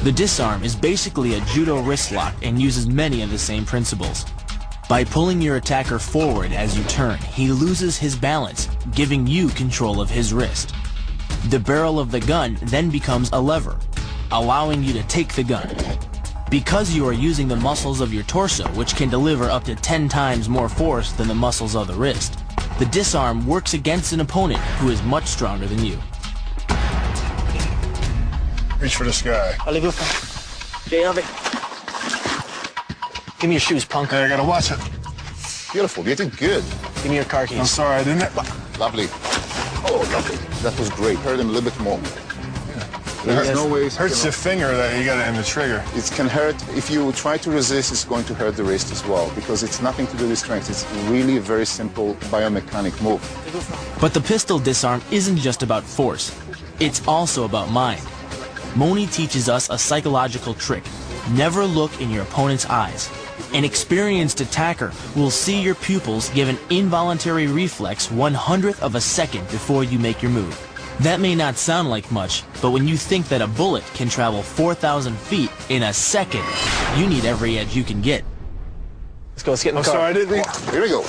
The disarm is basically a judo wrist lock and uses many of the same principles. By pulling your attacker forward as you turn, he loses his balance, giving you control of his wrist. The barrel of the gun then becomes a lever, allowing you to take the gun. Because you are using the muscles of your torso, which can deliver up to 10 times more force than the muscles of the wrist, the disarm works against an opponent who is much stronger than you. Reach for the sky. Allez-vous. Give me your shoes, punk. Hey, I gotta watch it. Beautiful, you did good. Give me your car keys. I'm sorry, I didn't. Lovely. Oh, lovely. That was great. Hurt him a little bit more. There's no way. Hurts the finger that you got it in the trigger. It can hurt. If you try to resist, it's going to hurt the wrist as well, because it's nothing to do with strength. It's really a very simple biomechanic move. But the pistol disarm isn't just about force. It's also about mind. Moni teaches us a psychological trick. Never look in your opponent's eyes. An experienced attacker will see your pupils give an involuntary reflex 1/100th of a second before you make your move. That may not sound like much, but when you think that a bullet can travel 4,000 feet in a second, you need every edge you can get. Let's go, let's get in the I'm car. sorry, I didn't. Here we go.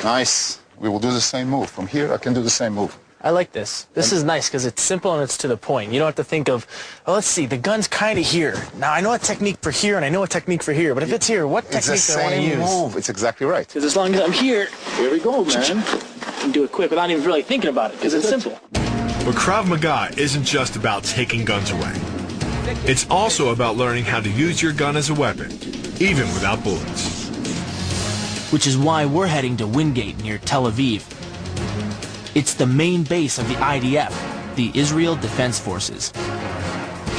Nice. We will do the same move. From here, I can do the same move. I like this. This is nice because it's simple and it's to the point. You don't have to think of, oh, let's see, the gun's kind of here. Now, I know a technique for here and I know a technique for here, but if it's here, what technique do I want to use? It's the same move. It's exactly right. Because as long as I'm here, Here we go, man. I can do it quick without even really thinking about it because it's simple. But Krav.Maga isn't just about taking guns away. It's also about learning how to use your gun as a weapon, even without bullets. Which is why we're heading to Wingate near Tel Aviv. It's the main base of the IDF, the Israel Defense Forces.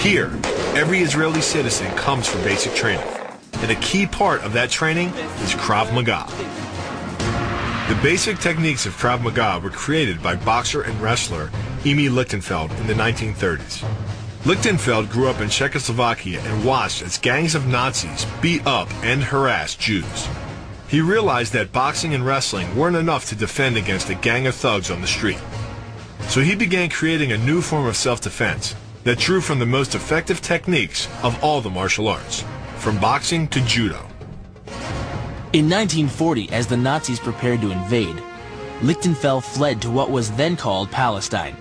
Here, every Israeli citizen comes for basic training, and a key part of that training is Krav.Maga. The basic techniques of Krav.Maga were created by boxer and wrestler Emi Lichtenfeld in the 1930s. Lichtenfeld grew up in Czechoslovakia and watched as gangs of Nazis beat up and harassed Jews. He realized that boxing and wrestling weren't enough to defend against a gang of thugs on the street. So he began creating a new form of self-defense that drew from the most effective techniques of all the martial arts, from boxing to judo. In 1940, as the Nazis prepared to invade, Lichtenfeld fled to what was then called Palestine.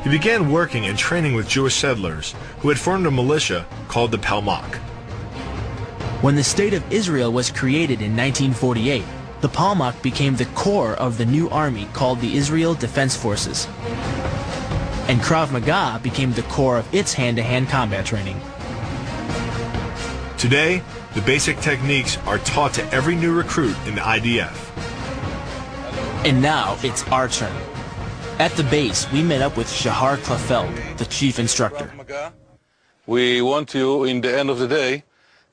He began working and training with Jewish settlers who had formed a militia called the Palmach. When the State of Israel was created in 1948, the Palmach became the core of the new army called the Israel Defense Forces. And Krav-Maga became the core of its hand-to-hand combat training. Today, the basic techniques are taught to every new recruit in the IDF. And now it's our turn. At the base, we met up with Shahar Klefeld, the chief instructor. We want you, in the end of the day,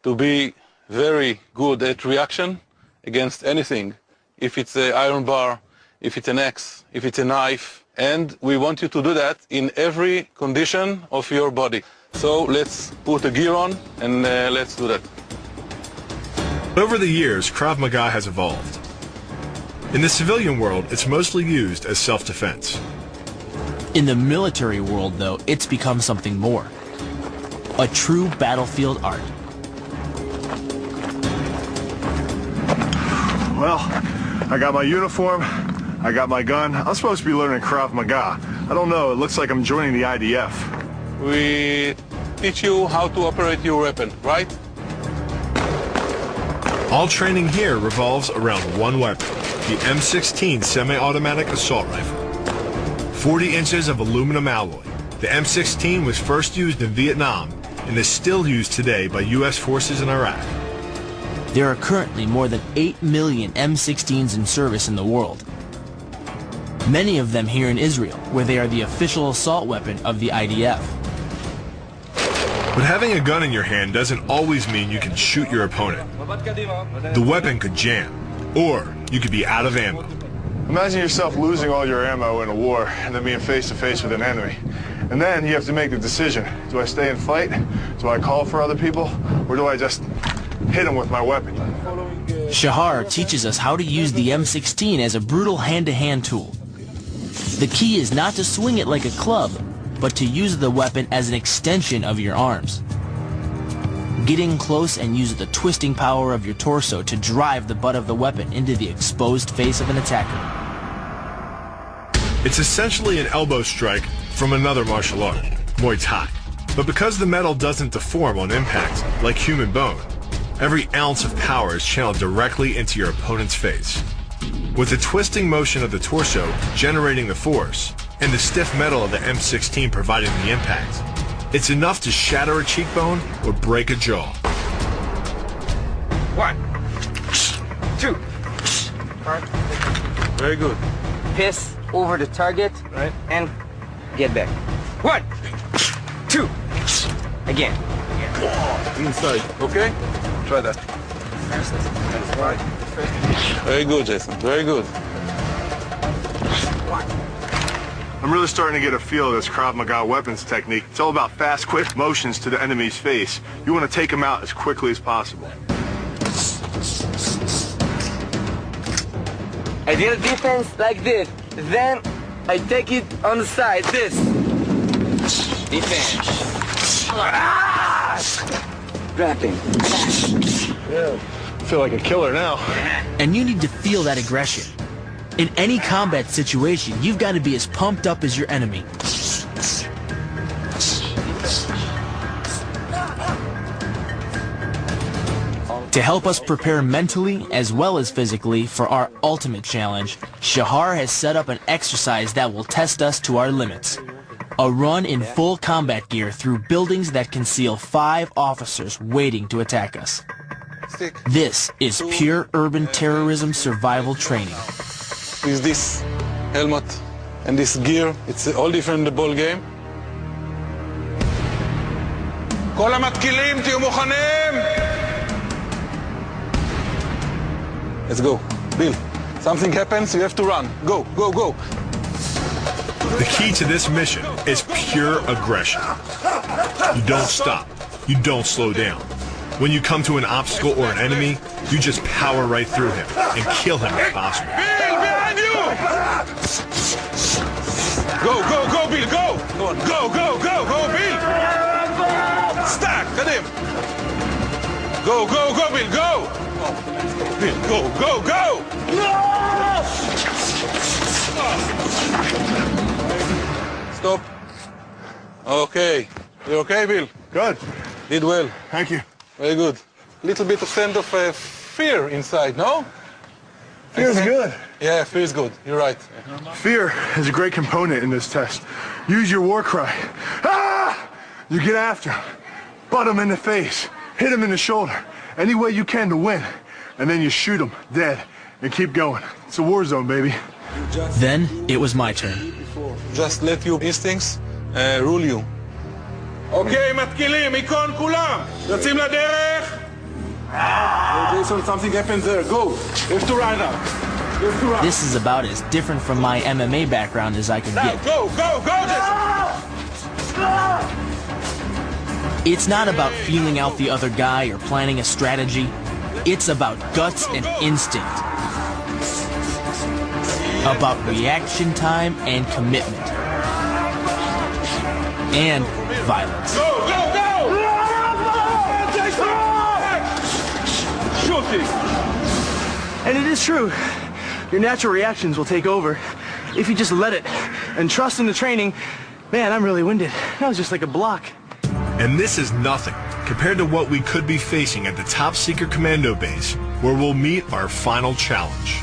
to be very good at reaction against anything. If it's an iron bar, if it's an axe, if it's a knife, and we want you to do that in every condition of your body. So let's put a gear on and let's do that. Over the years, Krav-Maga has evolved. In the civilian world, it's mostly used as self-defense. In the military world, though, it's become something more. A true battlefield art. Well, I got my uniform, I got my gun. I'm supposed to be learning Krav-Maga. I don't know, it looks like I'm joining the IDF. We teach you how to operate your weapon, right? All training here revolves around one weapon, the M16 semi-automatic assault rifle. 40 inches of aluminum alloy, the M16 was first used in Vietnam and is still used today by U.S. forces in Iraq. There are currently more than 8 million M16s in service in the world. Many of them here in Israel, where they are the official assault weapon of the IDF. But having a gun in your hand doesn't always mean you can shoot your opponent. The weapon could jam, or you could be out of ammo. Imagine yourself losing all your ammo in a war and then being face to face with an enemy. And then you have to make the decision. Do I stay and fight? Do I call for other people? Or do I just hit them with my weapon? Shahar teaches us how to use the M16 as a brutal hand-to-hand tool. The key is not to swing it like a club, but to use the weapon as an extension of your arms. Get in close and use the twisting power of your torso to drive the butt of the weapon into the exposed face of an attacker. It's essentially an elbow strike from another martial art, Muay Thai. But because the metal doesn't deform on impact, like human bone, every ounce of power is channeled directly into your opponent's face. With the twisting motion of the torso generating the force, and the stiff metal of the M16 providing the impact, it's enough to shatter a cheekbone or break a jaw. 1, 2. Very good. Piss over the target, Right. and get back. 1, 2. Again. Inside. Okay? Try that. Very good, Jason. Very good. I'm really starting to get a feel of this Krav.Maga weapons technique. It's all about fast, quick motions to the enemy's face. You want to take them out as quickly as possible. I did a defense like this. Then I take it on the side, this. Defense. Grabbing. I feel like a killer now. And you need to feel that aggression. In any combat situation, you've got to be as pumped up as your enemy. To help us prepare mentally as well as physically for our ultimate challenge, Shahar has set up an exercise that will test us to our limits. A run in full combat gear through buildings that conceal 5 officers waiting to attack us. This is pure urban terrorism survival training. With this helmet and this gear, it's all different in the ball game. כל המתקילים, תהיו מוכנים! Let's go. Bill, something happens, you have to run. Go, go, go. The key to this mission is pure aggression. You don't stop. You don't slow down. When you come to an obstacle or an enemy, you just power right through him and kill him if possible. Bill, behind you! Go, go, go, Bill, go! Go, go, go, go, Bill! Stack, קדם! Go, go, go, Bill, go! Bill, go, go, go! Stop. Okay. You okay, Bill? Good. Did well. Thank you. Very good. Little bit of sense of fear inside, no? Feels good. Yeah, feels good. You're right. Fear is a great component in this test. Use your war cry. Ah! You get after him. Butt him in the face. Hit him in the shoulder. Any way you can to win. And then you shoot him dead and keep going. It's a war zone, baby. Then it was my turn. Just let your instincts rule you. אוקיי, מתקילים, עיקון כולם! יוצאים לדרך! Jason, something happens there. Go. You have to run now. You have to run. This is about as different from my MMA background as I could Now, get. go, go, go, Jason! It's not about feeling out the other guy or planning a strategy. It's about guts and instinct. About reaction time and commitment. And violence. Go, go, go! Jason! Shooting! And it is true. Your natural reactions will take over if you just let it and trust in the training. Man, I'm really winded. That was just like a block. And this is nothing compared to what we could be facing at the top secret commando base, where we'll meet our final challenge.